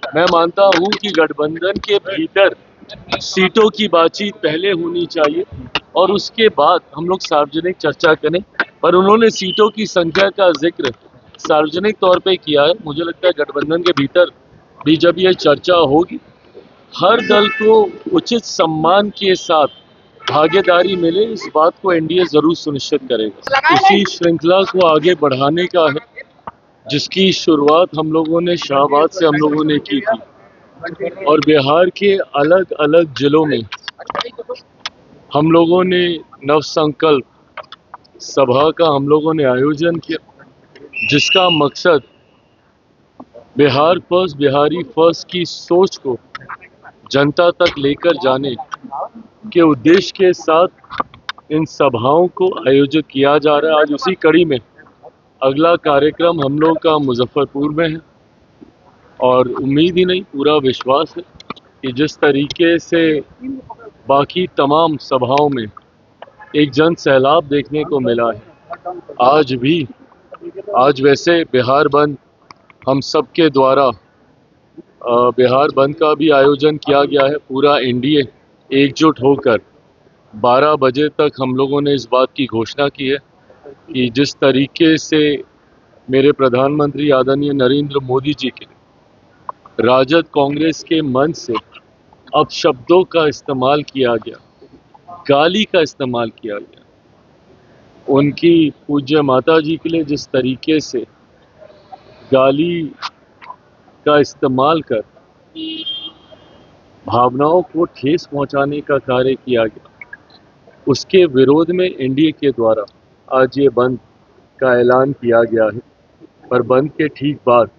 मैं मानता हूं कि गठबंधन के भीतर सीटों की बातचीत पहले होनी चाहिए और उसके बाद हम लोग सार्वजनिक चर्चा करें। पर उन्होंने सीटों की संख्या का जिक्र सार्वजनिक तौर पे किया है। मुझे लगता है गठबंधन के भीतर भी जब ये चर्चा होगी, हर दल को उचित सम्मान के साथ भागीदारी मिले, इस बात को एनडीए जरूर सुनिश्चित करेगा। उसी श्रृंखला को आगे बढ़ाने का है जिसकी शुरुआत हम लोगों ने शाहबाद से हम लोगों ने की थी, और बिहार के अलग अलग जिलों में हम लोगों ने नव संकल्प सभा का हम लोगों ने आयोजन किया, जिसका मकसद बिहार फर्स्ट, बिहारी फर्स्ट की सोच को जनता तक लेकर जाने के उद्देश्य के साथ इन सभाओं को आयोजित किया जा रहा है। आज उसी कड़ी में अगला कार्यक्रम हम लोग का मुजफ्फरपुर में है, और उम्मीद ही नहीं, पूरा विश्वास है कि जिस तरीके से बाकी तमाम सभाओं में एक जन सैलाब देखने को मिला है, आज वैसे बिहार बंद हम सबके द्वारा बिहार बंद का भी आयोजन किया गया है। पूरा एनडीए एकजुट होकर 12 बजे तक हम लोगों ने इस बात की घोषणा की है कि जिस तरीके से मेरे प्रधानमंत्री आदरणीय नरेंद्र मोदी जी के राजद कांग्रेस के मंच से अपशब्दों का इस्तेमाल किया गया, गाली का इस्तेमाल किया गया, उनकी पूज्य माता जी के लिए जिस तरीके से गाली का इस्तेमाल कर भावनाओं को ठेस पहुंचाने का कार्य किया गया, उसके विरोध में एनडीए के द्वारा आज ये बंद का ऐलान किया गया है। पर बंद के ठीक बाद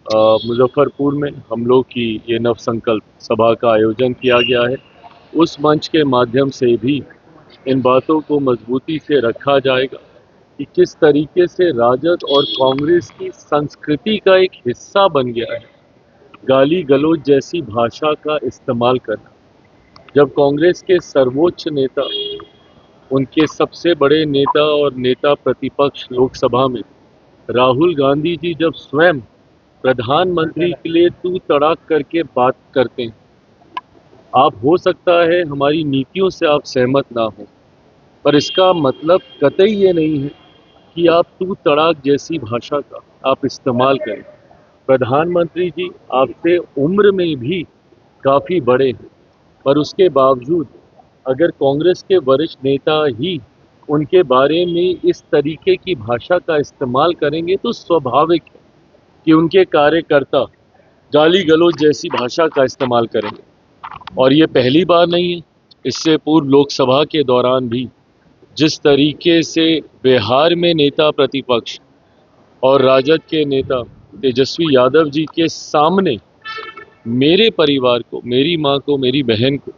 मुजफ्फरपुर में हम लोग की ये नव संकल्प सभा का आयोजन किया गया है। उस मंच के माध्यम से भी इन बातों को मजबूती से रखा जाएगा कि किस तरीके से राजद और कांग्रेस की संस्कृति का एक हिस्सा बन गया है गाली गलौज जैसी भाषा का इस्तेमाल करना। जब कांग्रेस के सर्वोच्च नेता, उनके सबसे बड़े नेता और नेता प्रतिपक्ष लोकसभा में राहुल गांधी जी जब स्वयं प्रधानमंत्री के लिए तू तड़ाक करके बात करते हैं, आप हो सकता है हमारी नीतियों से आप सहमत ना हो, पर इसका मतलब कतई ये नहीं है कि आप तू तड़ाक जैसी भाषा का आप इस्तेमाल करें। प्रधानमंत्री जी आपसे उम्र में भी काफ़ी बड़े हैं, पर उसके बावजूद अगर कांग्रेस के वरिष्ठ नेता ही उनके बारे में इस तरीके की भाषा का इस्तेमाल करेंगे तो स्वाभाविक है कि उनके कार्यकर्ता गाली गलौज जैसी भाषा का इस्तेमाल करेंगे। और ये पहली बार नहीं है, इससे पूर्व लोकसभा के दौरान भी जिस तरीके से बिहार में नेता प्रतिपक्ष और राजद के नेता तेजस्वी यादव जी के सामने मेरे परिवार को, मेरी माँ को, मेरी बहन को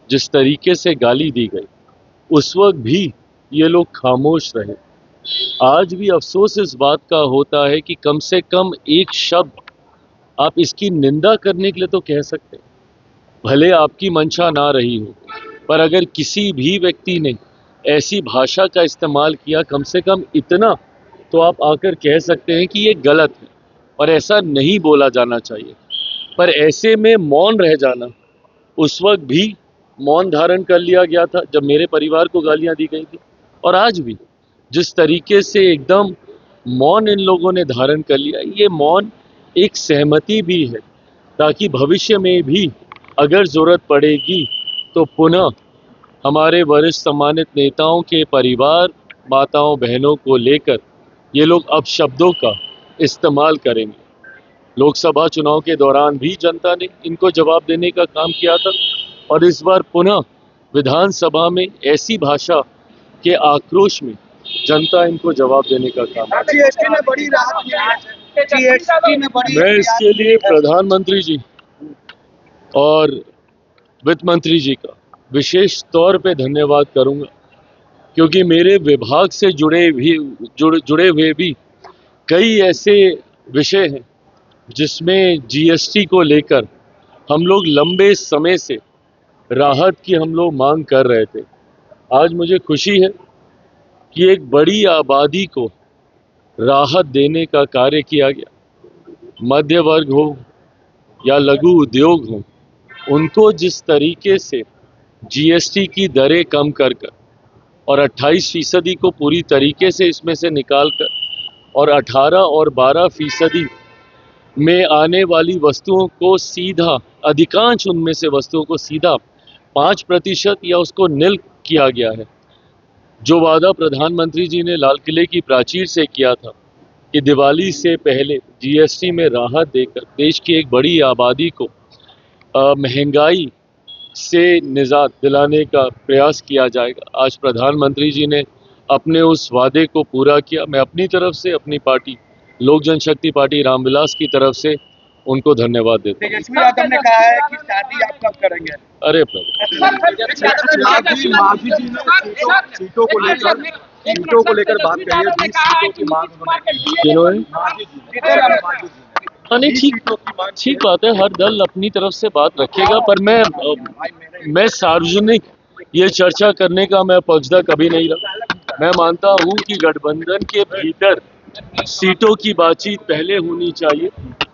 जिस तरीके से गाली दी गई, उस वक्त भी ये लोग खामोश रहे। आज भी अफसोस इस बात का होता है कि कम से कम एक शब्द आप इसकी निंदा करने के लिए तो कह सकते हैं, भले आपकी मंशा ना रही हो, पर अगर किसी भी व्यक्ति ने ऐसी भाषा का इस्तेमाल किया, कम से कम इतना तो आप आकर कह सकते हैं कि ये गलत है और ऐसा नहीं बोला जाना चाहिए। पर ऐसे में मौन रह जाना, उस वक्त भी मौन धारण कर लिया गया था जब मेरे परिवार को गालियां दी गई थी, और आज भी जिस तरीके से एकदम मौन इन लोगों ने धारण कर लिया, ये मौन एक सहमति भी है ताकि भविष्य में भी अगर जरूरत पड़ेगी तो पुनः हमारे वरिष्ठ सम्मानित नेताओं के परिवार, माताओं, बहनों को लेकर ये लोग अपशब्दों का इस्तेमाल करेंगे। लोकसभा चुनाव के दौरान भी जनता ने इनको जवाब देने का काम किया था, और इस बार पुनः विधानसभा में ऐसी भाषा के आक्रोश में जनता इनको जवाब देने का काम जीएसटी में बड़ी राहत मिली है। जीएसटी में बड़ी मैं इसके लिए प्रधानमंत्री जी और वित्त मंत्री जी का विशेष तौर पे धन्यवाद करूंगा, क्योंकि मेरे विभाग से जुड़े हुए भी कई ऐसे विषय हैं जिसमें जीएसटी को लेकर हम लोग लंबे समय से राहत की हम लोग मांग कर रहे थे। आज मुझे खुशी है कि एक बड़ी आबादी को राहत देने का कार्य किया गया। मध्य वर्ग हो या लघु उद्योग हों, उनको जिस तरीके से जीएसटी की दरें कम कर और 28% को पूरी तरीके से इसमें से निकाल कर और 18 और 12% में आने वाली वस्तुओं को सीधा, अधिकांश उनमें से वस्तुओं को सीधा 5% या उसको निल किया गया है। जो वादा प्रधानमंत्री जी ने लाल किले की प्राचीर से किया था कि दिवाली से पहले जीएसटी में राहत देकर देश की एक बड़ी आबादी को महंगाई से निजात दिलाने का प्रयास किया जाएगा, आज प्रधानमंत्री जी ने अपने उस वादे को पूरा किया। मैं अपनी तरफ से, अपनी पार्टी लोक जनशक्ति पार्टी रामविलास की तरफ से उनको धन्यवाद देता हूं। तेजस्वी यादव ने कहा है कि शादी आप कब करेंगे? अरे प्रभु, मांझी जी ने सीटों को लेकर बात कही है, 20 सीटों की मांग नहीं, ठीक बात है, हर दल अपनी तरफ से बात रखेगा, पर मैं सार्वजनिक ये चर्चा करने का मैं पक्षधर कभी नहीं रहा। मैं मानता हूं कि गठबंधन के भीतर सीटों की बातचीत पहले होनी चाहिए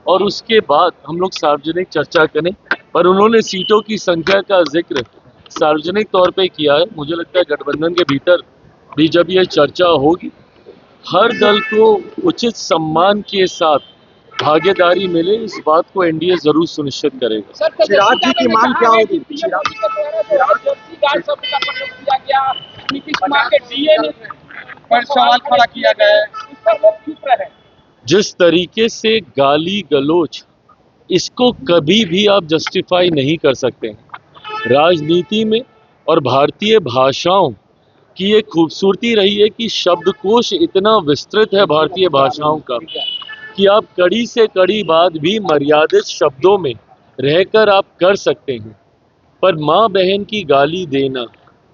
और उसके बाद हम लोग सार्वजनिक चर्चा करें, पर उन्होंने सीटों की संख्या का जिक्र सार्वजनिक तौर पे किया है। मुझे लगता है गठबंधन के भीतर भी जब ये चर्चा होगी, हर दल को उचित सम्मान के साथ भागीदारी मिले, इस बात को एनडीए जरूर सुनिश्चित करेगा। चिराग जी की मांग क्या होगी? पर सवाल खड़ा किया गया है, इस पर लोग चुप रहे। जिस तरीके से गाली गलोच, इसको कभी भी आप जस्टिफाई नहीं कर सकते हैं। राजनीति में और भारतीय भाषाओं की एक खूबसूरती रही है कि शब्दकोश इतना विस्तृत है भारतीय भाषाओं का कि आप कड़ी से कड़ी बात भी मर्यादित शब्दों में रहकर आप कर सकते हैं, पर माँ बहन की गाली देना,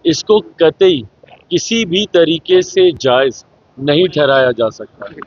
इसको कतई किसी भी तरीके से जायज़ नहीं ठहराया जा सकता है।